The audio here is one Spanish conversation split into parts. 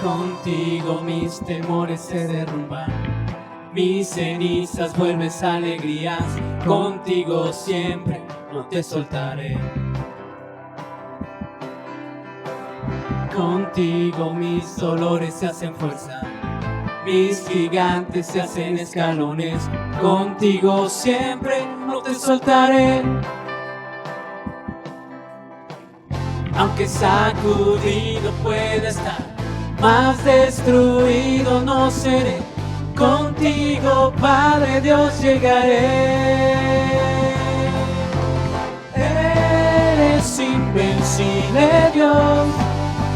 Contigo mis temores se derrumban, mis cenizas vuelves alegrías. Contigo siempre no te soltaré. Contigo mis dolores se hacen fuerza, mis gigantes se hacen escalones. Contigo siempre no te soltaré. Aunque sacudido pueda estar, más destruido no seré. Contigo, Padre Dios, llegaré. Eres invencible, Dios,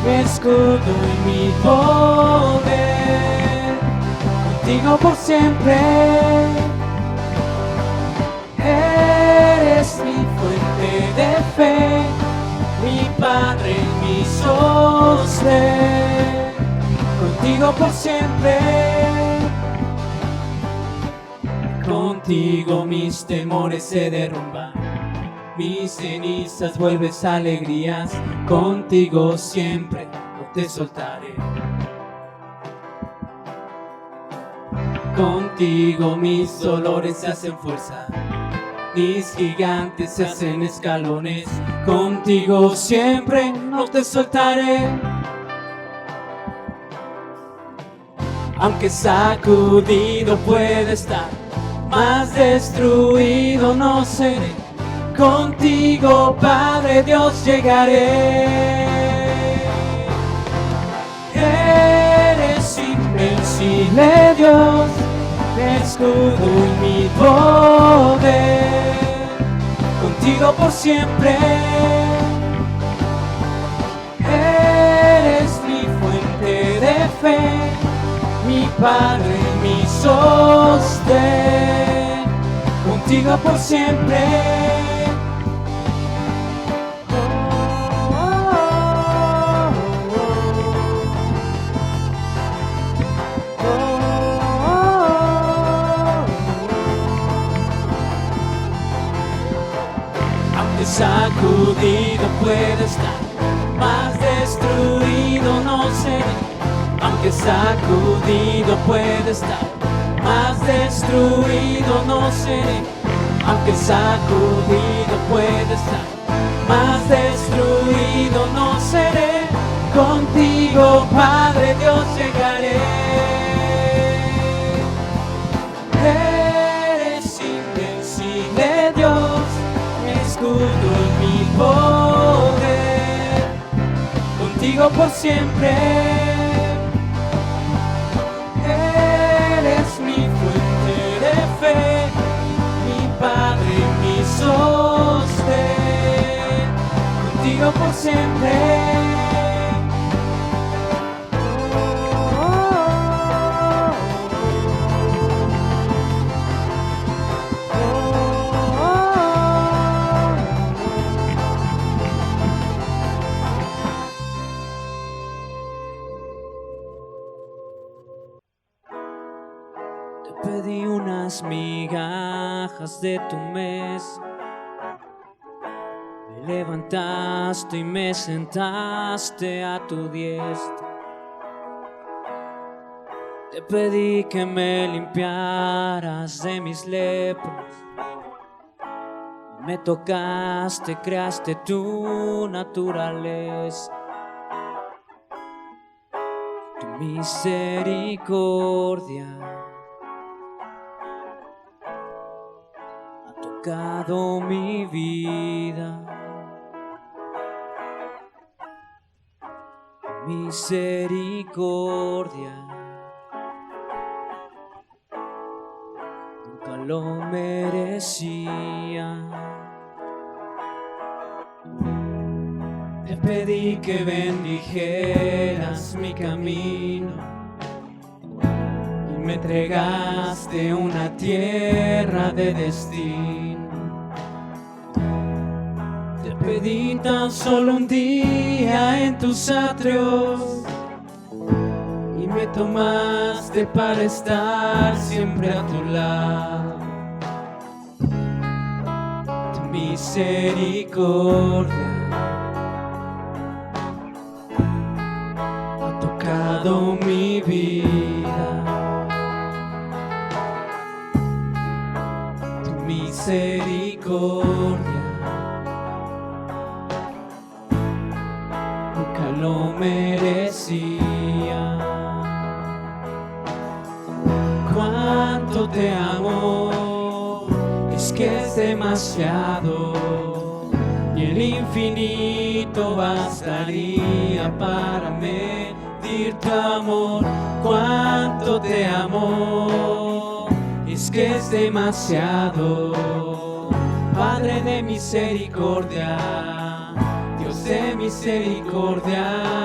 mi escudo y mi poder. Contigo por siempre. Eres mi fuente de fe, mi Padre, mi sostén. Contigo por siempre. Contigo mis temores se derrumban, mis cenizas vuelves alegrías. Contigo siempre no te soltaré. Contigo mis dolores se hacen fuerza, mis gigantes se hacen escalones. Contigo siempre no te soltaré. Aunque sacudido puede estar, más destruido no seré. Contigo, Padre Dios, llegaré. Eres invencible, Dios, mi escudo y mi poder. Contigo por siempre. Eres mi fuente de fe, mi Padre, mi sostén. Contigo por siempre. Aunque sacudido puede estar, más destruido no seré. Aunque sacudido puede estar, más destruido no seré. Aunque sacudido puede estar, más destruido no seré. Contigo, Padre Dios, llegaré. Eres invencible, Dios, mi escudo y mi poder. Contigo por siempre. Padre, mi sostén, contigo por siempre. Te pedí unas migajas de tu mesa, me levantaste y me sentaste a tu diestra. Te pedí que me limpiaras de mis lepras, me tocaste, creaste tu naturaleza. Tu misericordia tocado mi vida, misericordia nunca lo merecía. Te pedí que bendijeras mi camino y me entregaste una tierra de destino. Te pedí tan solo un día en tus atrios y me tomaste para estar siempre a tu lado. Tu misericordia ha tocado tocado mi vida. Tu misericordia nunca lo merecía. Cuánto te amo, es que es demasiado, y el infinito bastaría para medir tu amor. Cuánto te amo, es que es demasiado. Padre de misericordia, Dios de misericordia.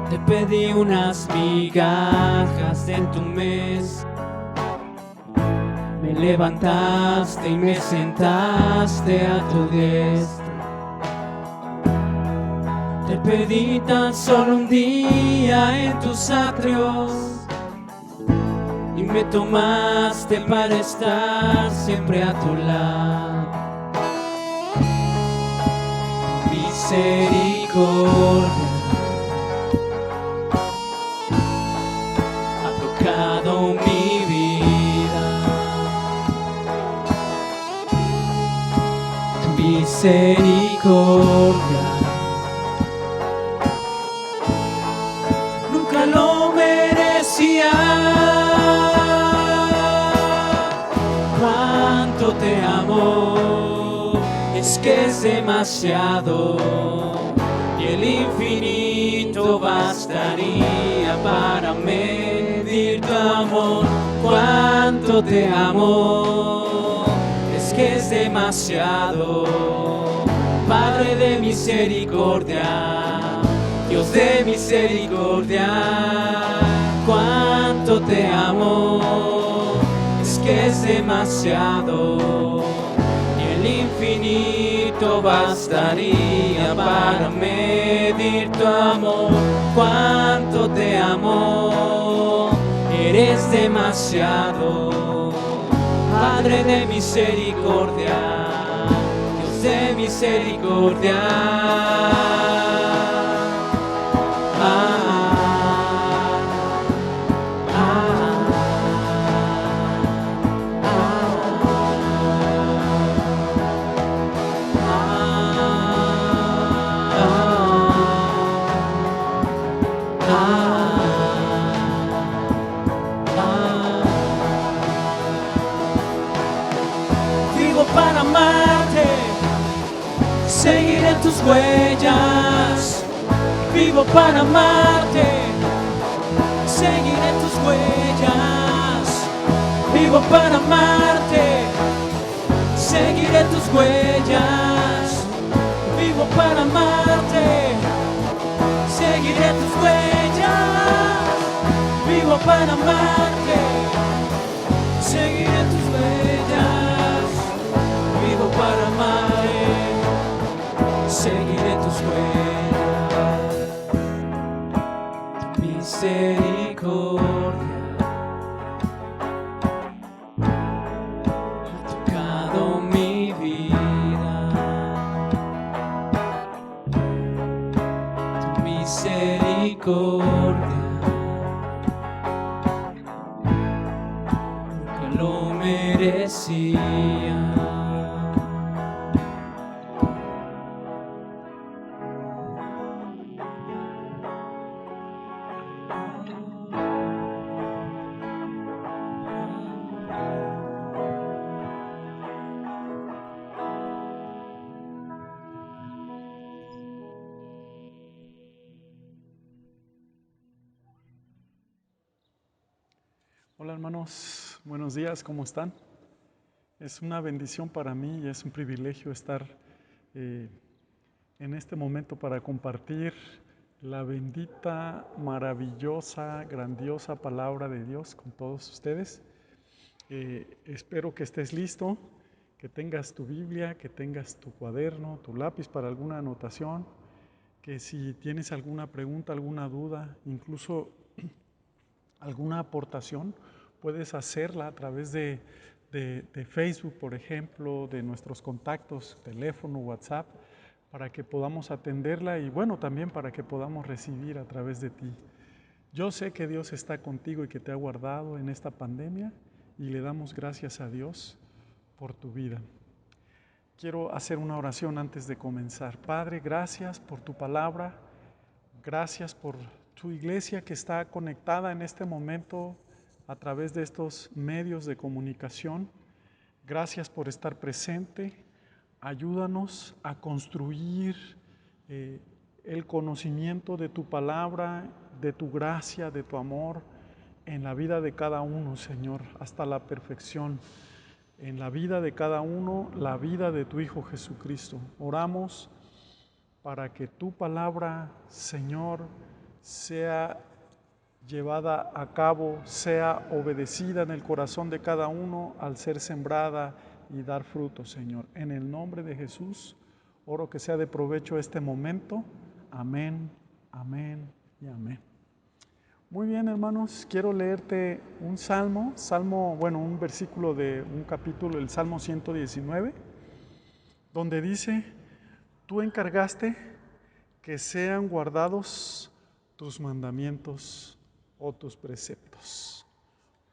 Te pedí unas migajas en tu mes, me levantaste y me sentaste a tu diestra. Te pedí tan solo un día en tus atrios y me tomaste para estar siempre a tu lado. Misericordia ha tocado mi vida. Tu misericordia nunca lo merecía. Cuánto te amo, es que es demasiado, y el infinito bastaría para medir tu amor. Cuánto te amo, es que es demasiado. Padre de misericordia, Dios de misericordia. Cuánto te amo, es que es demasiado, y el infinito bastaría para medir tu amor. Cuánto te amo, eres demasiado. Padre de misericordia, Dios de misericordia. Vivo para amarte, seguiré tus huellas. Vivo para amarte, seguiré tus huellas. Vivo para amarte, seguiré tus huellas. Vivo para amarte, seguiré tus huellas. Vivo para amarte, seguiré tus huellas. Vivo para amarte, seguiré tus huellas. Tu misericordia ha tocado mi vida. Tu misericordia nunca lo merecía. Hola hermanos, buenos días, ¿cómo están? Es una bendición para mí y es un privilegio estar en este momento para compartir la bendita, maravillosa, grandiosa palabra de Dios con todos ustedes. Espero que estés listo, que tengas tu Biblia, que tengas tu cuaderno, tu lápiz para alguna anotación, que si tienes alguna pregunta, alguna duda, incluso alguna aportación, puedes hacerla a través de Facebook, por ejemplo, de nuestros contactos, teléfono, WhatsApp, para que podamos atenderla y bueno, también para que podamos recibir a través de ti. Yo sé que Dios está contigo y que te ha guardado en esta pandemia y le damos gracias a Dios por tu vida. Quiero hacer una oración antes de comenzar. Padre, gracias por tu palabra, gracias por tu iglesia que está conectada en este momento a través de estos medios de comunicación. Gracias por estar presente. Ayúdanos a construir el conocimiento de tu palabra, de tu gracia, de tu amor en la vida de cada uno, Señor, hasta la perfección. En la vida de cada uno, la vida de tu Hijo Jesucristo. Oramos para que tu palabra, Señor, sea llevada a cabo, sea obedecida en el corazón de cada uno al ser sembrada y dar fruto, Señor. En el nombre de Jesús, oro que sea de provecho este momento. Amén, amén y amén. Muy bien, hermanos, quiero leerte un un versículo de un capítulo, el Salmo 119, donde dice: tú encargaste que sean guardados tus mandamientos o tus preceptos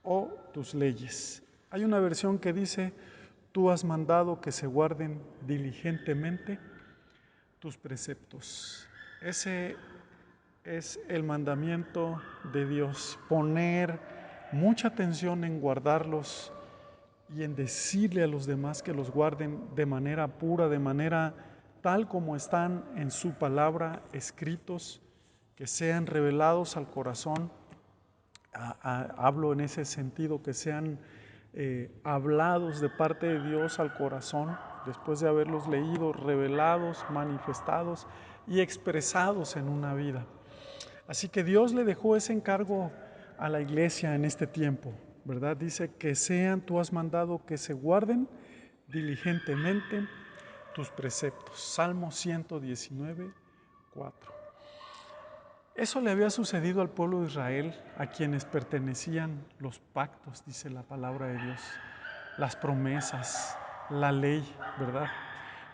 o tus leyes. Hay una versión que dice: tú has mandado que se guarden diligentemente tus preceptos. Ese es el mandamiento de Dios, poner mucha atención en guardarlos y en decirle a los demás que los guarden de manera pura, de manera tal como están en su palabra escritos, que sean revelados al corazón. Hablo en ese sentido, que sean hablados de parte de Dios al corazón, después de haberlos leído, revelados, manifestados y expresados en una vida. Así que Dios le dejó ese encargo a la iglesia en este tiempo, ¿verdad? Dice que tú has mandado que se guarden diligentemente tus preceptos. Salmo 119, 4. Eso le había sucedido al pueblo de Israel, a quienes pertenecían los pactos, dice la palabra de Dios, las promesas, la ley, ¿verdad?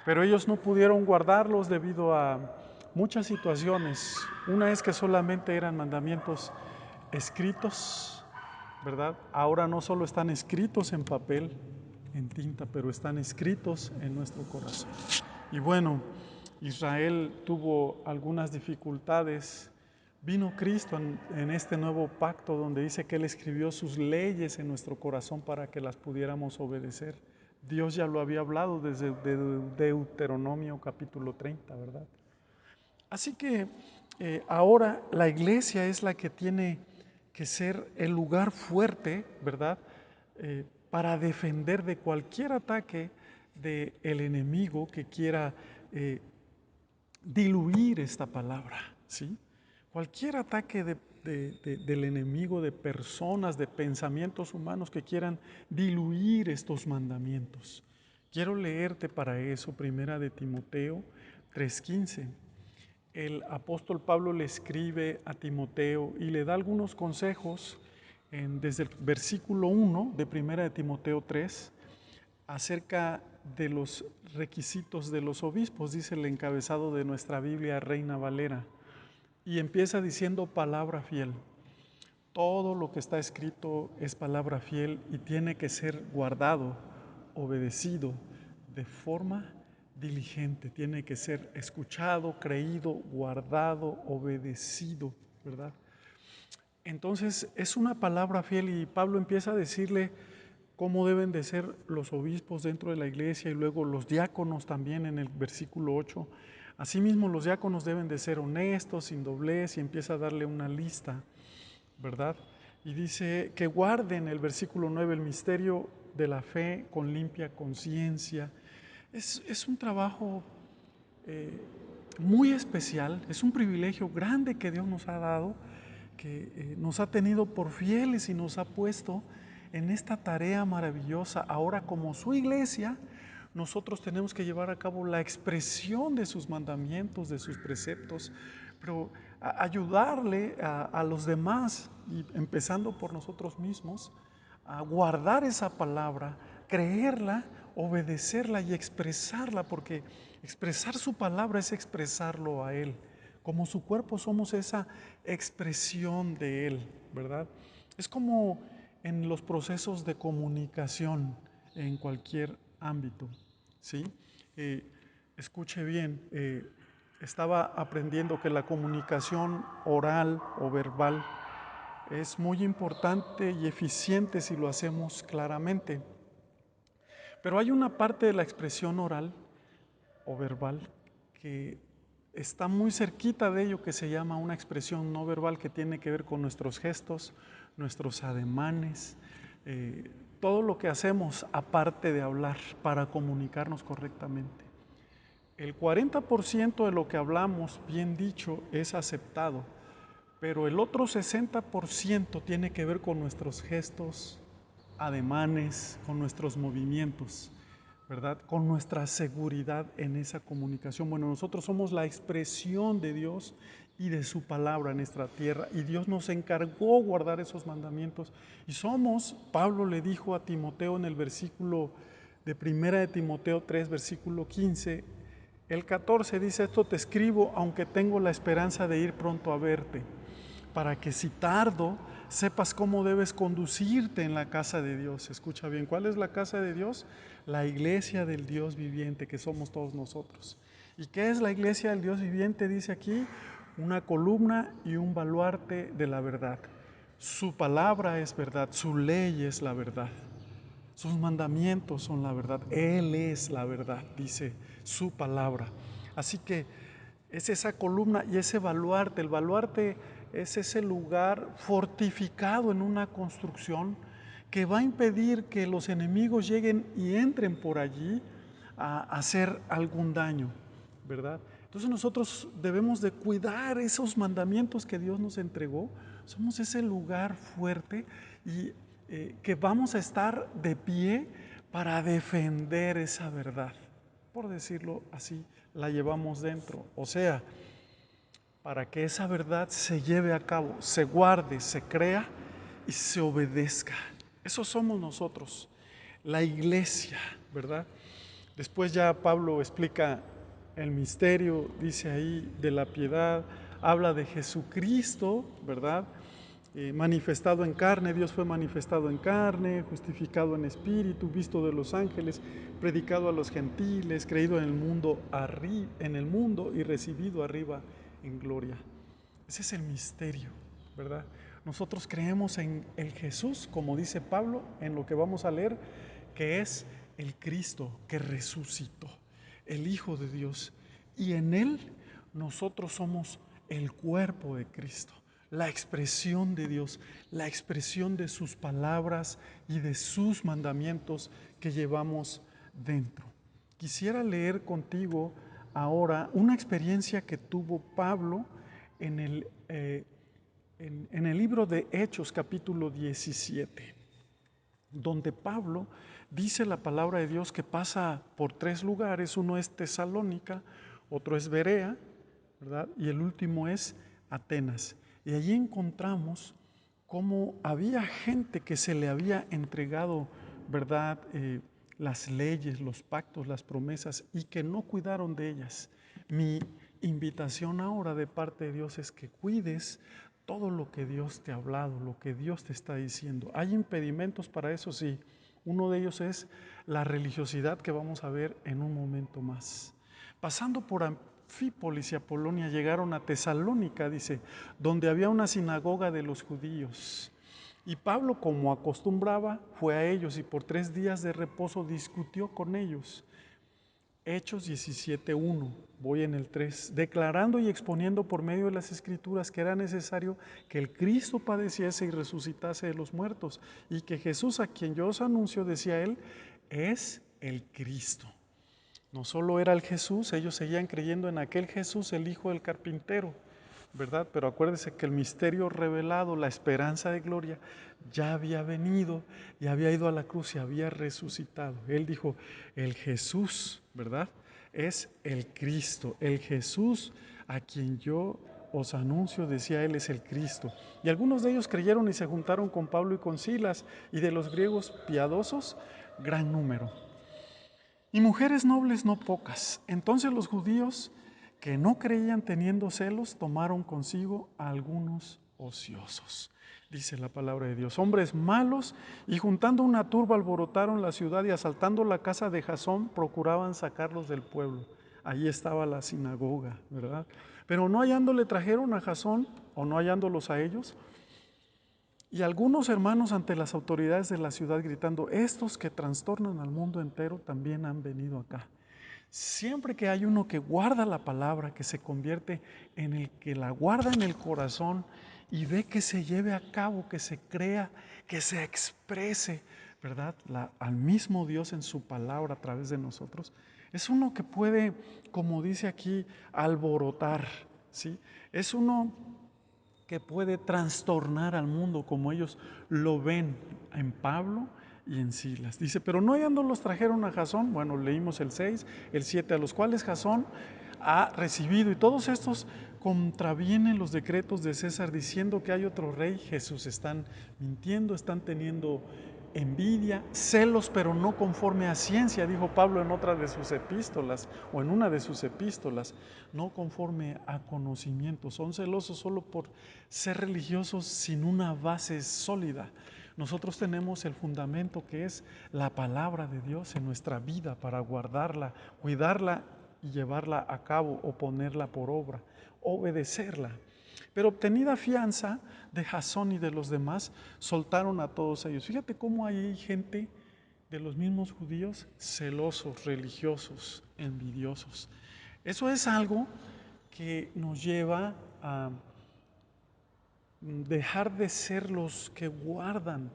Pero ellos no pudieron guardarlos debido a muchas situaciones. Una es que solamente eran mandamientos escritos, ¿verdad? Ahora no solo están escritos en papel, en tinta, pero están escritos en nuestro corazón. Y bueno, Israel tuvo algunas dificultades. Vino Cristo en este nuevo pacto donde dice que Él escribió sus leyes en nuestro corazón para que las pudiéramos obedecer. Dios ya lo había hablado desde Deuteronomio capítulo 30, ¿verdad? Así que ahora la iglesia es la que tiene que ser el lugar fuerte, ¿verdad? Para defender de cualquier ataque del enemigo que quiera diluir esta palabra, ¿sí? Cualquier ataque del enemigo, de personas, de pensamientos humanos que quieran diluir estos mandamientos. Quiero leerte para eso, primera de Timoteo 3:15. El apóstol Pablo le escribe a Timoteo y le da algunos consejos desde el versículo 1 de primera de Timoteo 3 acerca de los requisitos de los obispos, dice el encabezado de nuestra Biblia Reina Valera. Y empieza diciendo palabra fiel. Todo lo que está escrito es palabra fiel y tiene que ser guardado, obedecido de forma diligente. Tiene que ser escuchado, creído, guardado, obedecido, ¿verdad? Entonces es una palabra fiel y Pablo empieza a decirle cómo deben de ser los obispos dentro de la iglesia y luego los diáconos también en el versículo 8. Asimismo, los diáconos deben de ser honestos, sin doblez, y empieza a darle una lista, ¿verdad? Y dice que guarden, el versículo 9, el misterio de la fe con limpia conciencia. Es un trabajo muy especial, es un privilegio grande que Dios nos ha dado, que nos ha tenido por fieles y nos ha puesto en esta tarea maravillosa. Ahora, como su iglesia, nosotros tenemos que llevar a cabo la expresión de sus mandamientos, de sus preceptos, pero ayudarle a los demás, y empezando por nosotros mismos, a guardar esa palabra, creerla, obedecerla y expresarla, porque expresar su palabra es expresarlo a Él. Como su cuerpo somos esa expresión de Él, ¿verdad? Es como en los procesos de comunicación en cualquier ámbito, ¿sí? Escuche bien, estaba aprendiendo que la comunicación oral o verbal es muy importante y eficiente si lo hacemos claramente. Pero hay una parte de la expresión oral o verbal que está muy cerquita de ello, que se llama una expresión no verbal, que tiene que ver con nuestros gestos, nuestros ademanes, todo lo que hacemos aparte de hablar para comunicarnos correctamente. El 40% de lo que hablamos, bien dicho, es aceptado, pero el otro 60% tiene que ver con nuestros gestos, ademanes, con nuestros movimientos, ¿verdad? Con nuestra seguridad en esa comunicación. Bueno, nosotros somos la expresión de Dios y de su palabra en nuestra tierra, y Dios nos encargó guardar esos mandamientos. Y somos, Pablo le dijo a Timoteo en el versículo de 1 de Timoteo 3, versículo 15, el 14 dice: esto te escribo, aunque tengo la esperanza de ir pronto a verte, para que si tardo, sepas cómo debes conducirte en la casa de Dios. Escucha bien, ¿cuál es la casa de Dios? La iglesia del Dios viviente, que somos todos nosotros. ¿Y qué es la iglesia del Dios viviente? Dice aquí: una columna y un baluarte de la verdad. Su palabra es verdad, su ley es la verdad, sus mandamientos son la verdad, Él es la verdad, dice su palabra. Así que es esa columna y ese baluarte. El baluarte es ese lugar fortificado en una construcción que va a impedir que los enemigos lleguen y entren por allí a hacer algún daño, ¿verdad? Entonces nosotros debemos de cuidar esos mandamientos que Dios nos entregó. Somos ese lugar fuerte y que vamos a estar de pie para defender esa verdad. Por decirlo así, la llevamos dentro. O sea, para que esa verdad se lleve a cabo, se guarde, se crea y se obedezca. Eso somos nosotros, la iglesia, ¿verdad? Después ya Pablo explica el misterio, dice ahí, de la piedad, habla de Jesucristo, ¿verdad? Manifestado en carne, Dios fue manifestado en carne, justificado en espíritu, visto de los ángeles, predicado a los gentiles, creído en el mundo y recibido arriba en gloria. Ese es el misterio, ¿verdad? Nosotros creemos en el Jesús, como dice Pablo, en lo que vamos a leer, que es el Cristo que resucitó, el Hijo de Dios, y en Él nosotros somos el cuerpo de Cristo, la expresión de Dios, la expresión de sus palabras y de sus mandamientos que llevamos dentro. Quisiera leer contigo ahora una experiencia que tuvo Pablo en el libro de Hechos, capítulo 17, donde Pablo dice la palabra de Dios que pasa por 3 lugares. Uno es Tesalónica, otro es Berea, ¿verdad? Y el último es Atenas. Y allí encontramos cómo había gente que se le había entregado, ¿verdad? Las leyes, los pactos, las promesas, y que no cuidaron de ellas. Mi invitación ahora de parte de Dios es que cuides todo lo que Dios te ha hablado, lo que Dios te está diciendo. Hay impedimentos para eso, sí. Uno de ellos es la religiosidad, que vamos a ver en un momento más. Pasando por Anfípolis y Apolonia, llegaron a Tesalónica, dice, donde había una sinagoga de los judíos. Y Pablo, como acostumbraba, fue a ellos y por 3 días de reposo discutió con ellos. Hechos 17:1, voy en el 3, declarando y exponiendo por medio de las Escrituras que era necesario que el Cristo padeciese y resucitase de los muertos, y que Jesús, a quien yo os anuncio, decía él, es el Cristo. No solo era el Jesús, ellos seguían creyendo en aquel Jesús, el hijo del carpintero, ¿verdad? Pero acuérdese que el misterio revelado, la esperanza de gloria, ya había venido y había ido a la cruz y había resucitado. Él dijo, el Jesús, ¿verdad? Es el Cristo, el Jesús a quien yo os anuncio, decía él, es el Cristo. Y algunos de ellos creyeron y se juntaron con Pablo y con Silas, y de los griegos piadosos, gran número. Y mujeres nobles no pocas. Entonces los judíos que no creían teniendo celos, tomaron consigo a algunos ociosos. Dice la palabra de Dios, hombres malos, y juntando una turba alborotaron la ciudad y asaltando la casa de Jasón procuraban sacarlos del pueblo. Allí estaba la sinagoga, ¿verdad? Pero no hallándole trajeron a Jasón, o no hallándolos a ellos, y algunos hermanos ante las autoridades de la ciudad gritando, estos que trastornan al mundo entero también han venido acá. Siempre que hay uno que guarda la palabra, que se convierte en el que la guarda en el corazón y ve que se lleve a cabo, que se crea, que se exprese, ¿verdad? Al mismo Dios en su palabra a través de nosotros, es uno que puede, como dice aquí, alborotar, ¿sí? Es uno que puede trastornar al mundo como ellos lo ven en Pablo y en Silas. Dice, pero no hallando los trajeron a Jasón, bueno, leímos el 6, el 7, a los cuales Jasón ha recibido, y todos estos contravienen los decretos de César diciendo que hay otro rey, Jesús. Están mintiendo, están teniendo envidia, celos, pero no conforme a ciencia, dijo Pablo en otra de sus epístolas, o en una de sus epístolas, no conforme a conocimiento. Son celosos solo por ser religiosos sin una base sólida. Nosotros tenemos el fundamento que es la palabra de Dios en nuestra vida para guardarla, cuidarla y llevarla a cabo o ponerla por obra, obedecerla. Pero obtenida fianza de Jasón y de los demás, soltaron a todos ellos. Fíjate cómo hay gente de los mismos judíos celosos, religiosos, envidiosos. Eso es algo que nos lleva a dejar de ser los que guardan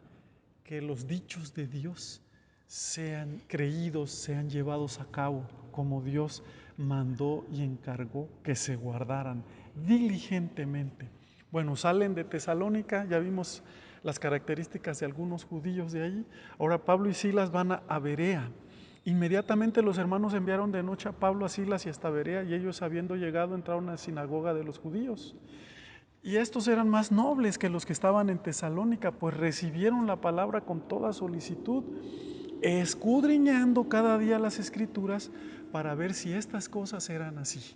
que los dichos de Dios sean creídos, sean llevados a cabo como Dios mandó y encargó que se guardaran diligentemente. Bueno, salen de Tesalónica, ya vimos las características de algunos judíos de ahí. Ahora Pablo y Silas van a Berea. Inmediatamente los hermanos enviaron de noche a Pablo, a Silas y hasta Berea, y ellos, habiendo llegado, entraron a la sinagoga de los judíos. Y estos eran más nobles que los que estaban en Tesalónica, pues recibieron la palabra con toda solicitud, escudriñando cada día las escrituras para ver si estas cosas eran así.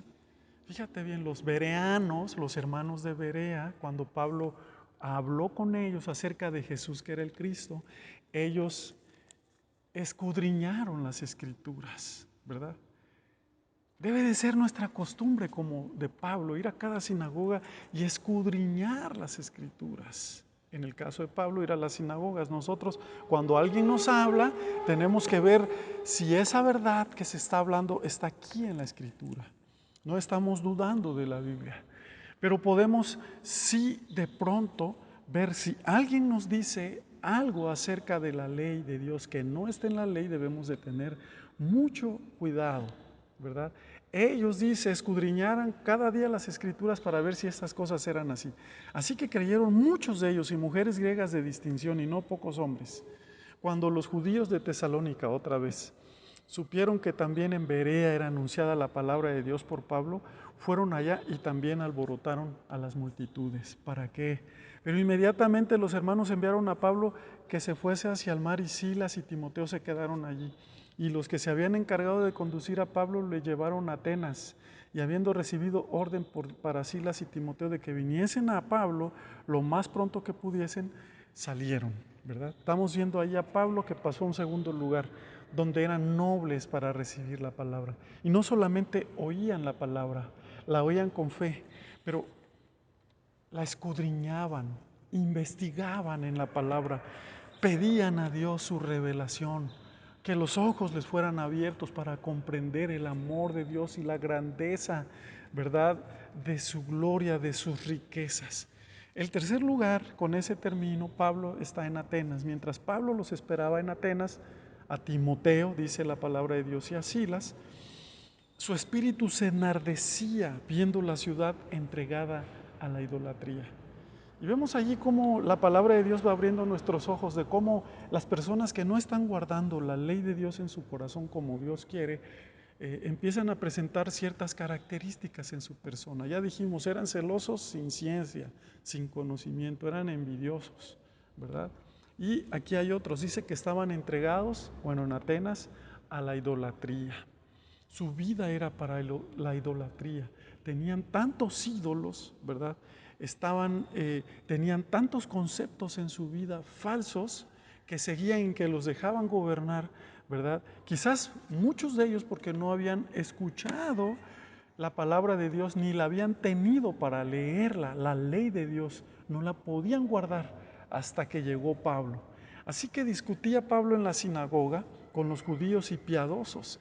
Fíjate bien, los bereanos, los hermanos de Berea, cuando Pablo habló con ellos acerca de Jesús, que era el Cristo, ellos escudriñaron las escrituras, ¿verdad? Debe de ser nuestra costumbre como de Pablo, ir a cada sinagoga y escudriñar las escrituras. En el caso de Pablo, ir a las sinagogas. Nosotros, cuando alguien nos habla, tenemos que ver si esa verdad que se está hablando está aquí en la escritura. No estamos dudando de la Biblia, pero podemos sí de pronto ver si alguien nos dice algo acerca de la ley de Dios que no está en la ley. Debemos de tener mucho cuidado, ¿verdad? Ellos, dice, escudriñaran cada día las escrituras para ver si estas cosas eran así. Así que creyeron muchos de ellos, y mujeres griegas de distinción, y no pocos hombres. Cuando los judíos de Tesalónica, otra vez, supieron que también en Berea era anunciada la palabra de Dios por Pablo, fueron allá y también alborotaron a las multitudes. ¿Para qué? Pero inmediatamente los hermanos enviaron a Pablo que se fuese hacia el mar, y Silas y Timoteo se quedaron allí. Y los que se habían encargado de conducir a Pablo le llevaron a Atenas, y habiendo recibido orden para Silas y Timoteo de que viniesen a Pablo lo más pronto que pudiesen, salieron, ¿verdad? Estamos viendo ahí a Pablo que pasó a un segundo lugar, donde eran nobles para recibir la palabra. Y no solamente oían la palabra, la oían con fe, pero la escudriñaban, investigaban en la palabra, pedían a Dios su revelación, que los ojos les fueran abiertos para comprender el amor de Dios y la grandeza, ¿verdad?, de su gloria, de sus riquezas. El tercer lugar, con ese término, Pablo está en Atenas. Mientras Pablo los esperaba en Atenas, a Timoteo, dice la palabra de Dios, y a Silas, su espíritu se enardecía viendo la ciudad entregada a la idolatría. Y vemos allí cómo la palabra de Dios va abriendo nuestros ojos de cómo las personas que no están guardando la ley de Dios en su corazón como Dios quiere, empiezan a presentar ciertas características en su persona. Ya dijimos, eran celosos sin ciencia, sin conocimiento, eran envidiosos, ¿verdad? Y aquí hay otros, dice que estaban entregados, bueno, en Atenas, a la idolatría. Su vida era para la idolatría. Tenían tantos ídolos, ¿verdad? Tenían tantos conceptos en su vida falsos que seguían, que los dejaban gobernar, ¿verdad? Quizás muchos de ellos porque no habían escuchado la palabra de Dios ni la habían tenido para leerla, la ley de Dios, no la podían guardar hasta que llegó Pablo. Así que discutía Pablo en la sinagoga con los judíos y piadosos.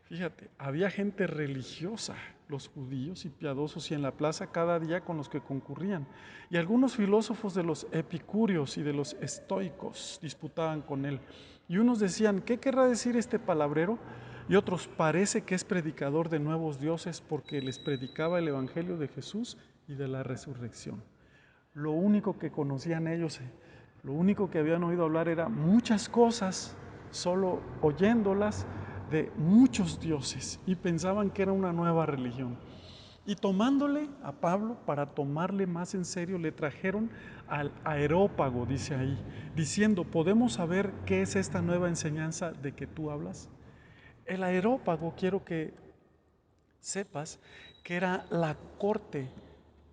Fíjate, había gente religiosa, los judíos y piadosos, y en la plaza cada día con los que concurrían. Y algunos filósofos de los epicúreos y de los estoicos disputaban con él. Y unos decían, ¿qué querrá decir este palabrero? Y otros, parece que es predicador de nuevos dioses porque les predicaba el evangelio de Jesús y de la resurrección. Lo único que conocían ellos, lo único que habían oído hablar era muchas cosas, solo oyéndolas, de muchos dioses, y pensaban que era una nueva religión. Y tomándole a Pablo, para tomarle más en serio, le trajeron al Areópago, dice ahí, diciendo, ¿podemos saber qué es esta nueva enseñanza de que tú hablas? El Areópago, quiero que sepas, que era la corte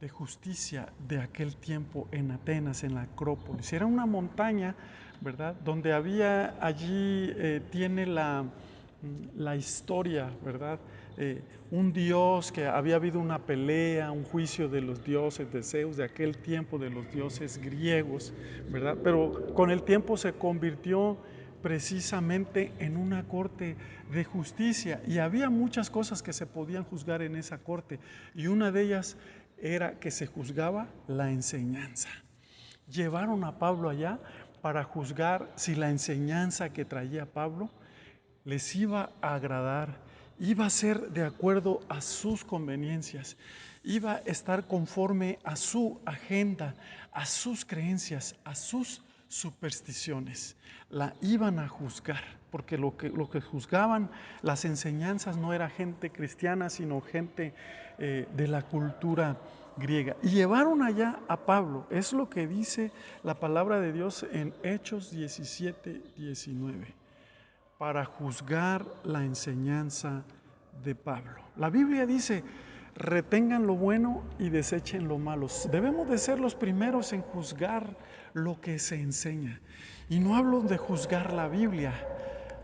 de justicia de aquel tiempo en Atenas, en la Acrópolis. Era una montaña, ¿verdad? Donde había allí, tiene la historia, ¿verdad? Un dios, que había habido una pelea, un juicio de los dioses de Zeus de aquel tiempo, de los dioses griegos, ¿verdad? Pero con el tiempo se convirtió precisamente en una corte de justicia, y había muchas cosas que se podían juzgar en esa corte, y una de ellas era que se juzgaba la enseñanza. Llevaron a Pablo allá para juzgar si la enseñanza que traía Pablo les iba a agradar, iba a ser de acuerdo a sus conveniencias, iba a estar conforme a su agenda, a sus creencias, a sus supersticiones. La iban a juzgar, porque lo que juzgaban las enseñanzas no era gente cristiana, sino gente de la cultura griega. Y llevaron allá a Pablo, es lo que dice la palabra de Dios en Hechos 17:19, para juzgar la enseñanza de Pablo. La Biblia dice, retengan lo bueno y desechen lo malo. Debemos de ser los primeros en juzgar lo que se enseña. Y no hablo de juzgar la Biblia,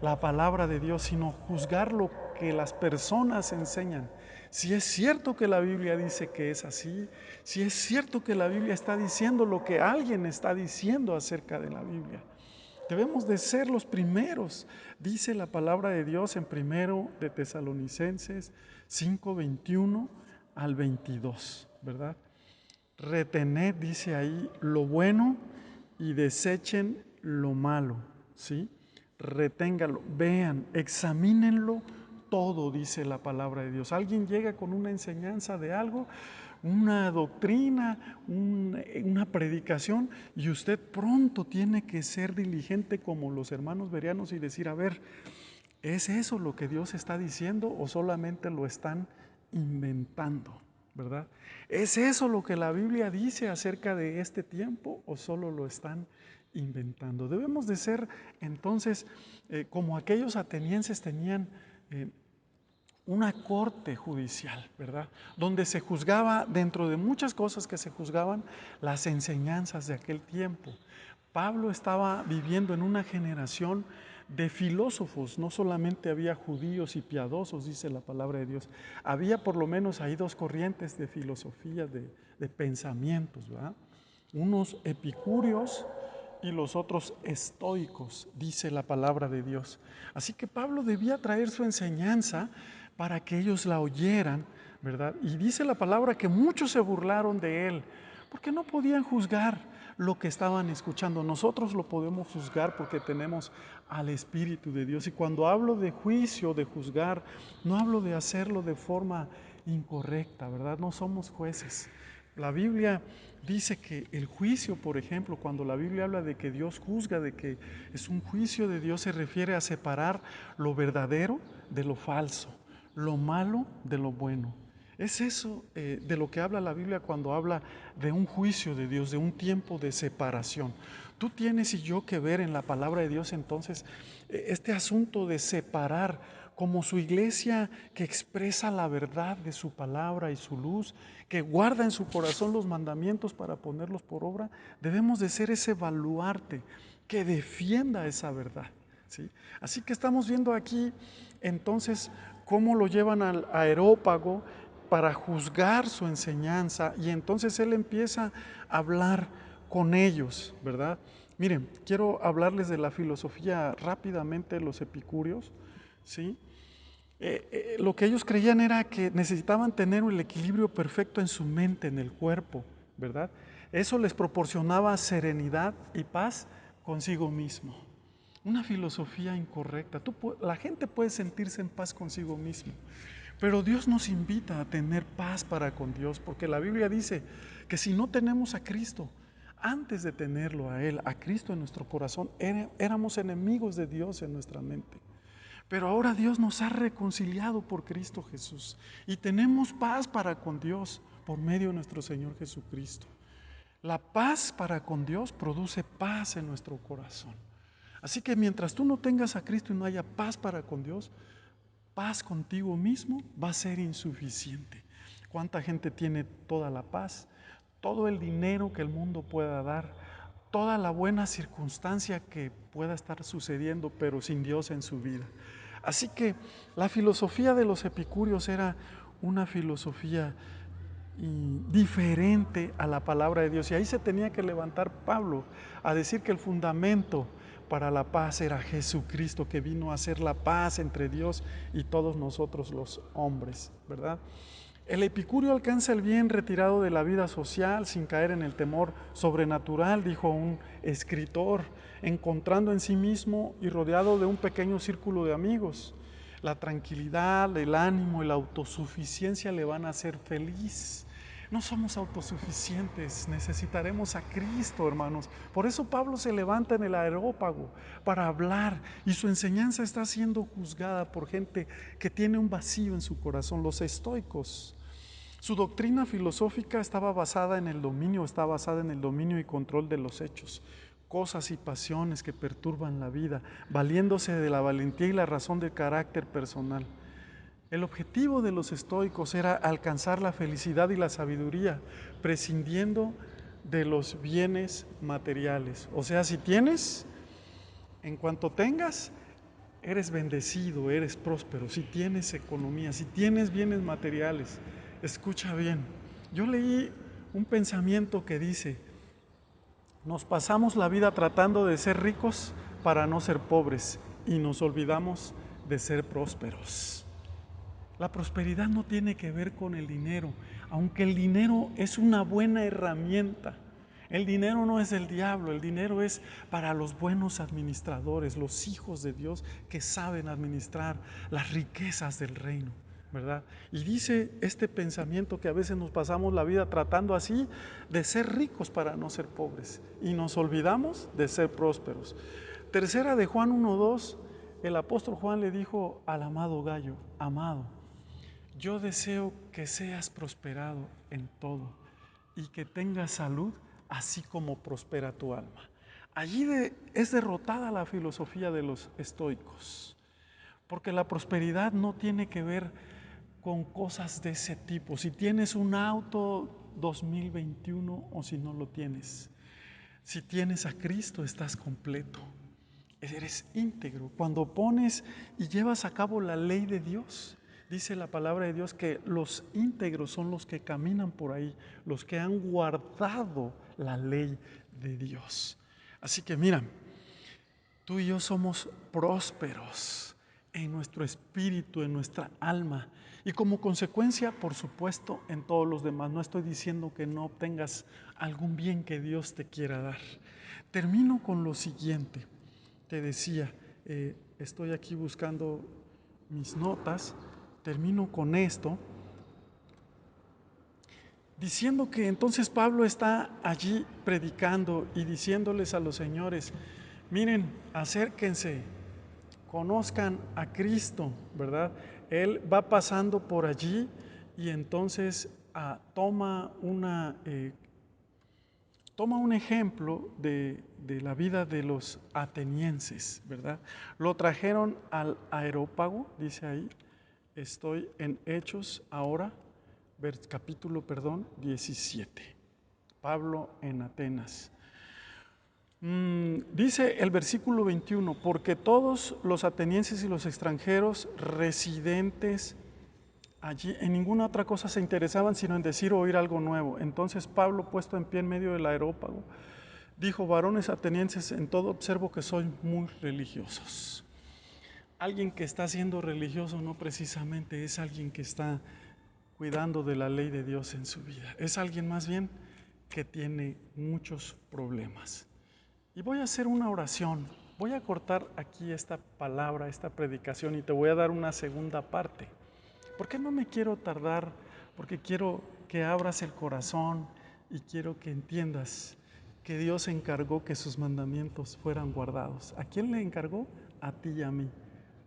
la palabra de Dios, sino juzgar lo que las personas enseñan. Si es cierto que la Biblia dice que es así, si es cierto que la Biblia está diciendo lo que alguien está diciendo acerca de la Biblia. Debemos de ser los primeros, dice la palabra de Dios en 1 de Tesalonicenses 5:21 al 22, ¿verdad? Retened, dice ahí, lo bueno y desechen lo malo, ¿sí? Reténgalo, vean, examínenlo todo, dice la palabra de Dios. Alguien llega con una enseñanza de algo, una doctrina, una predicación, y usted pronto tiene que ser diligente como los hermanos bereanos y decir, a ver, ¿es eso lo que Dios está diciendo o solamente lo están inventando? ¿Verdad? ¿Es eso lo que la Biblia dice acerca de este tiempo o solo lo están inventando? Debemos de ser entonces como aquellos atenienses tenían una corte judicial, ¿verdad? Donde se juzgaba, dentro de muchas cosas que se juzgaban, las enseñanzas de aquel tiempo. Pablo estaba viviendo en una generación de filósofos, no solamente había judíos y piadosos, dice la palabra de Dios, había por lo menos ahí dos corrientes de filosofía, de pensamientos, ¿verdad? Unos epicúreos y los otros estoicos, dice la palabra de Dios. Así que Pablo debía traer su enseñanza para que ellos la oyeran, ¿verdad? Y dice la palabra que muchos se burlaron de él, porque no podían juzgar lo que estaban escuchando. Nosotros lo podemos juzgar porque tenemos al Espíritu de Dios. Y cuando hablo de juicio, de juzgar, no hablo de hacerlo de forma incorrecta, ¿verdad? No somos jueces. La Biblia dice que el juicio, por ejemplo, cuando la Biblia habla de que Dios juzga, de que es un juicio de Dios, se refiere a separar lo verdadero de lo falso, lo malo de lo bueno. Es eso de lo que habla la Biblia cuando habla de un juicio de Dios, de un tiempo de separación. Tú tienes y yo que ver en la palabra de Dios entonces este asunto de separar como su iglesia que expresa la verdad de su palabra y su luz, que guarda en su corazón los mandamientos para ponerlos por obra. Debemos de ser ese baluarte que defienda esa verdad, ¿sí? Así que estamos viendo aquí entonces cómo lo llevan al Areópago para juzgar su enseñanza, y entonces él empieza a hablar con ellos, ¿verdad? Miren, quiero hablarles de la filosofía rápidamente de los epicúreos, ¿sí? Lo que ellos creían era que necesitaban tener el equilibrio perfecto en su mente, en el cuerpo, ¿verdad? Eso les proporcionaba serenidad y paz consigo mismo. Una filosofía incorrecta. La gente puede sentirse en paz consigo mismo, pero Dios nos invita a tener paz para con Dios, porque la Biblia dice que si no tenemos a Cristo, antes de tenerlo a Él, a Cristo en nuestro corazón, éramos enemigos de Dios en nuestra mente. Pero ahora Dios nos ha reconciliado por Cristo Jesús y tenemos paz para con Dios por medio de nuestro Señor Jesucristo. La paz para con Dios produce paz en nuestro corazón. Así que mientras tú no tengas a Cristo y no haya paz para con Dios, paz contigo mismo va a ser insuficiente. ¿Cuánta gente tiene toda la paz, todo el dinero que el mundo pueda dar, toda la buena circunstancia que pueda estar sucediendo, pero sin Dios en su vida? Así que la filosofía de los epicúreos era una filosofía diferente a la palabra de Dios. Y ahí se tenía que levantar Pablo a decir que el fundamento para la paz era Jesucristo, que vino a hacer la paz entre Dios y todos nosotros los hombres, ¿verdad? El epicúreo alcanza el bien retirado de la vida social sin caer en el temor sobrenatural, dijo un escritor, encontrando en sí mismo y rodeado de un pequeño círculo de amigos. La tranquilidad, el ánimo y la autosuficiencia le van a hacer feliz. No somos autosuficientes, necesitaremos a Cristo, hermanos. Por eso Pablo se levanta en el Areópago para hablar, y su enseñanza está siendo juzgada por gente que tiene un vacío en su corazón, los estoicos. Su doctrina filosófica está basada en el dominio y control de los hechos, cosas y pasiones que perturban la vida, valiéndose de la valentía y la razón del carácter personal. El objetivo de los estoicos era alcanzar la felicidad y la sabiduría, prescindiendo de los bienes materiales. O sea, si tienes, en cuanto tengas, eres bendecido, eres próspero. Si tienes economía, si tienes bienes materiales, escucha bien. Yo leí un pensamiento que dice: nos pasamos la vida tratando de ser ricos para no ser pobres y nos olvidamos de ser prósperos. La prosperidad no tiene que ver con el dinero, aunque el dinero es una buena herramienta. El dinero no es del diablo, el dinero es para los buenos administradores, los hijos de Dios que saben administrar las riquezas del reino, ¿verdad? Y dice este pensamiento que a veces nos pasamos la vida tratando así de ser ricos para no ser pobres y nos olvidamos de ser prósperos. Tercera de Juan 1:2, el apóstol Juan le dijo al amado Gallo: amado, yo deseo que seas prosperado en todo y que tengas salud, así como prospera tu alma. Allí es derrotada la filosofía de los estoicos, porque la prosperidad no tiene que ver con cosas de ese tipo. Si tienes un auto 2021 o si no lo tienes. Si tienes a Cristo, estás completo. Eres íntegro. Cuando pones y llevas a cabo la ley de Dios, dice la palabra de Dios que los íntegros son los que caminan por ahí, los que han guardado la ley de Dios. Así que mira, tú y yo somos prósperos en nuestro espíritu, en nuestra alma, y como consecuencia, por supuesto, en todos los demás. No estoy diciendo que no obtengas algún bien que Dios te quiera dar. Termino con lo siguiente. Te decía, estoy aquí buscando mis notas, termino con esto, diciendo que entonces Pablo está allí predicando y diciéndoles a los señores: miren, acérquense, conozcan a Cristo, ¿verdad? Él va pasando por allí y entonces toma un ejemplo de la vida de los atenienses, ¿verdad? Lo trajeron al Areópago, dice ahí, estoy en Hechos ahora, capítulo 17. Pablo en Atenas. Dice el versículo 21, porque todos los atenienses y los extranjeros residentes allí en ninguna otra cosa se interesaban sino en decir o oír algo nuevo. Entonces Pablo, puesto en pie en medio del Areópago, dijo: varones atenienses, en todo observo que sois muy religiosos. Alguien que está siendo religioso no precisamente es alguien que está cuidando de la ley de Dios en su vida. Es alguien más bien que tiene muchos problemas. Y voy a hacer una oración. Voy a cortar aquí esta palabra, esta predicación, y te voy a dar una segunda parte. ¿Por qué no me quiero tardar? Porque quiero que abras el corazón y quiero que entiendas que Dios encargó que sus mandamientos fueran guardados. ¿A quién le encargó? A ti y a mí,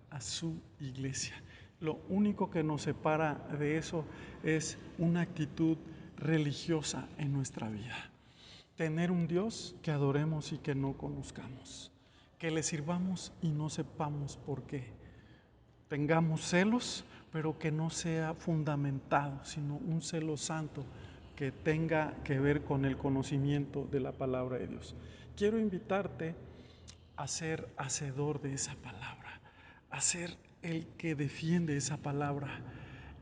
a su iglesia. Lo único que nos separa de eso es una actitud religiosa en nuestra vida. Tener un Dios que adoremos y que no conozcamos, que le sirvamos y no sepamos por qué. Tengamos celos, pero que no sea fundamentado, sino un celo santo que tenga que ver con el conocimiento de la palabra de Dios. Quiero invitarte a ser hacedor de esa palabra, a ser el que defiende esa palabra,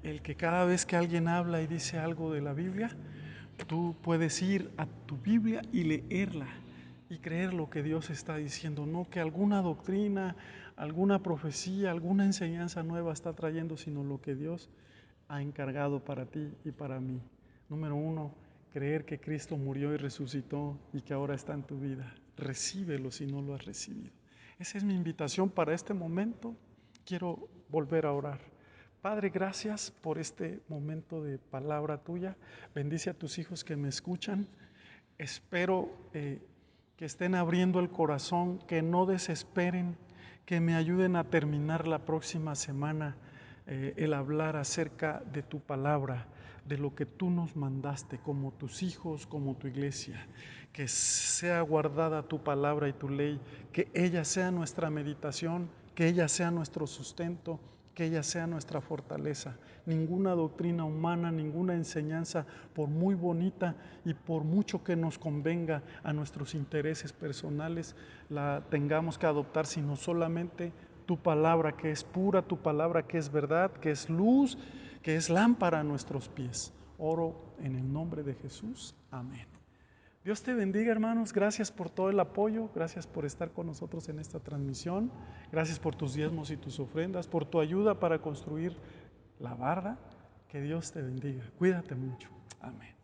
el que cada vez que alguien habla y dice algo de la Biblia, tú puedes ir a tu Biblia y leerla y creer lo que Dios está diciendo, no que alguna doctrina, alguna profecía, alguna enseñanza nueva está trayendo, sino lo que Dios ha encargado para ti y para mí. Número 1, creer que Cristo murió y resucitó y que ahora está en tu vida. Recíbelo si no lo has recibido. Esa es mi invitación para este momento. Quiero volver a orar. Padre, gracias por este momento de palabra tuya. Bendice a tus hijos que me escuchan. Espero que estén abriendo el corazón, que no desesperen, que me ayuden a terminar la próxima semana el hablar acerca de tu palabra, de lo que tú nos mandaste como tus hijos, como tu iglesia. Que sea guardada tu palabra y tu ley, que ella sea nuestra meditación, que ella sea nuestro sustento, que ella sea nuestra fortaleza. Ninguna doctrina humana, ninguna enseñanza, por muy bonita y por mucho que nos convenga a nuestros intereses personales, la tengamos que adoptar, sino solamente tu palabra que es pura, tu palabra que es verdad, que es luz, que es lámpara a nuestros pies. Oro en el nombre de Jesús. Amén. Dios te bendiga, hermanos. Gracias por todo el apoyo. Gracias por estar con nosotros en esta transmisión. Gracias por tus diezmos y tus ofrendas, por tu ayuda para construir la barda. Que Dios te bendiga. Cuídate mucho. Amén.